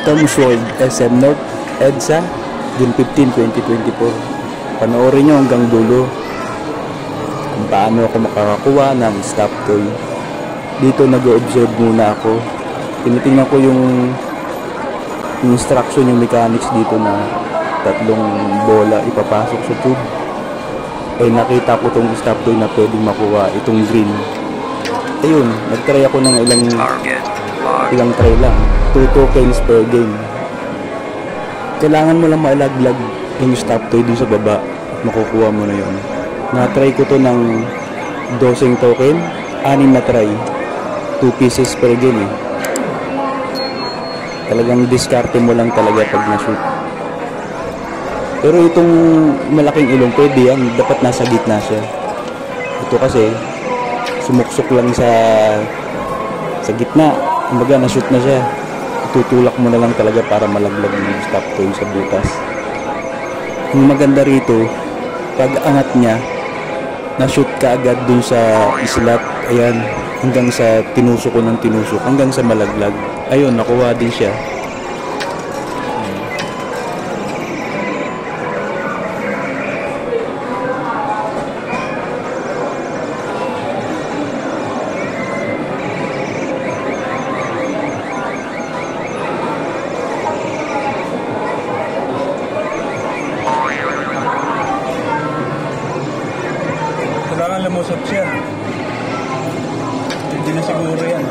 Tom's World, SM North, EDSA, June 15, 2024. Panoorin nyo hanggang dulo kung paano ako makakakuha ng stop toy. Dito nag-observe muna ako. Tinitingnan ko yung instruction, yung mechanics dito na 3 bola ipapasok sa tube. Eh nakita ko tong stop toy na pwedeng makuha, itong green. Ayun, nag-try ako ng ilang try lang. 2 tokens per game. Kailangan mo lang malaglag yung stop toy dun sa baba at makukuha mo na yun. Na-try ko to ng 12 token, 6 na try, 2 pieces per game eh. Talagang diskarte mo lang talaga pag na-shoot. Pero itong malaking ilong, pwede yan, dapat nasa gitna siya. Ito kasi sumuksok lang sa gitna, kumbaga na-shoot na siya. Tutulak mo na lang talaga para malaglag yung stop toy sa butas. Ang maganda rito, pag angat niya, na-shoot ka agad dun sa slot. Ayan, hanggang sa tinusok ko ng tinusok, hanggang sa malaglag. Ayun, nakuha din siya. Kailangan lumusot siya. Hindi na siguro yan.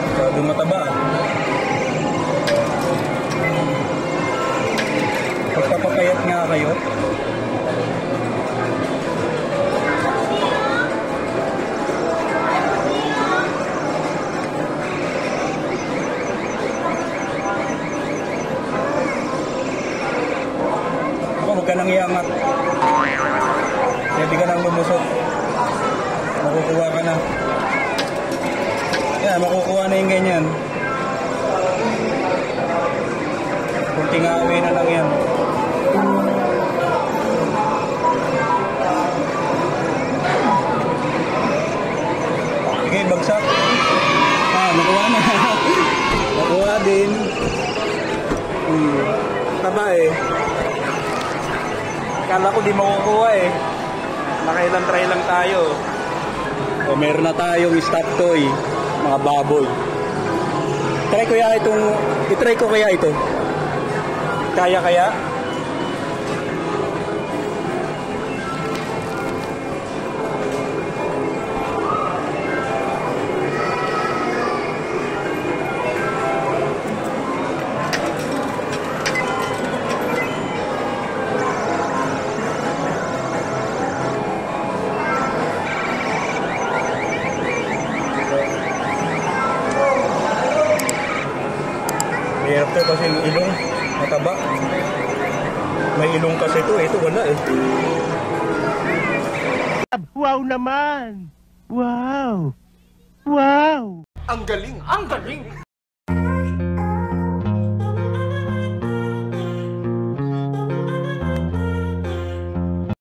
Masyadong mataba. Pagpapakayat nga kayo. Huwag ka nang iangat. Pwede ka nang lumusot. Makukuha ka na. Yan, makukuha na yung ganyan. Kunting away na lang yan. Sige, bagsak. Nakuha na. Nakuha din. Taba eh. Kala ko di makukuha eh. Nakailang try lang tayo. O meron na tayong stop toy, mga baboy. I-try ko kaya ito. Kaya? Mahirap to kasi yung ilong mataba. May ilong kasi ito wala eh. Wow naman! Wow! Wow! Ang galing! Ang galing!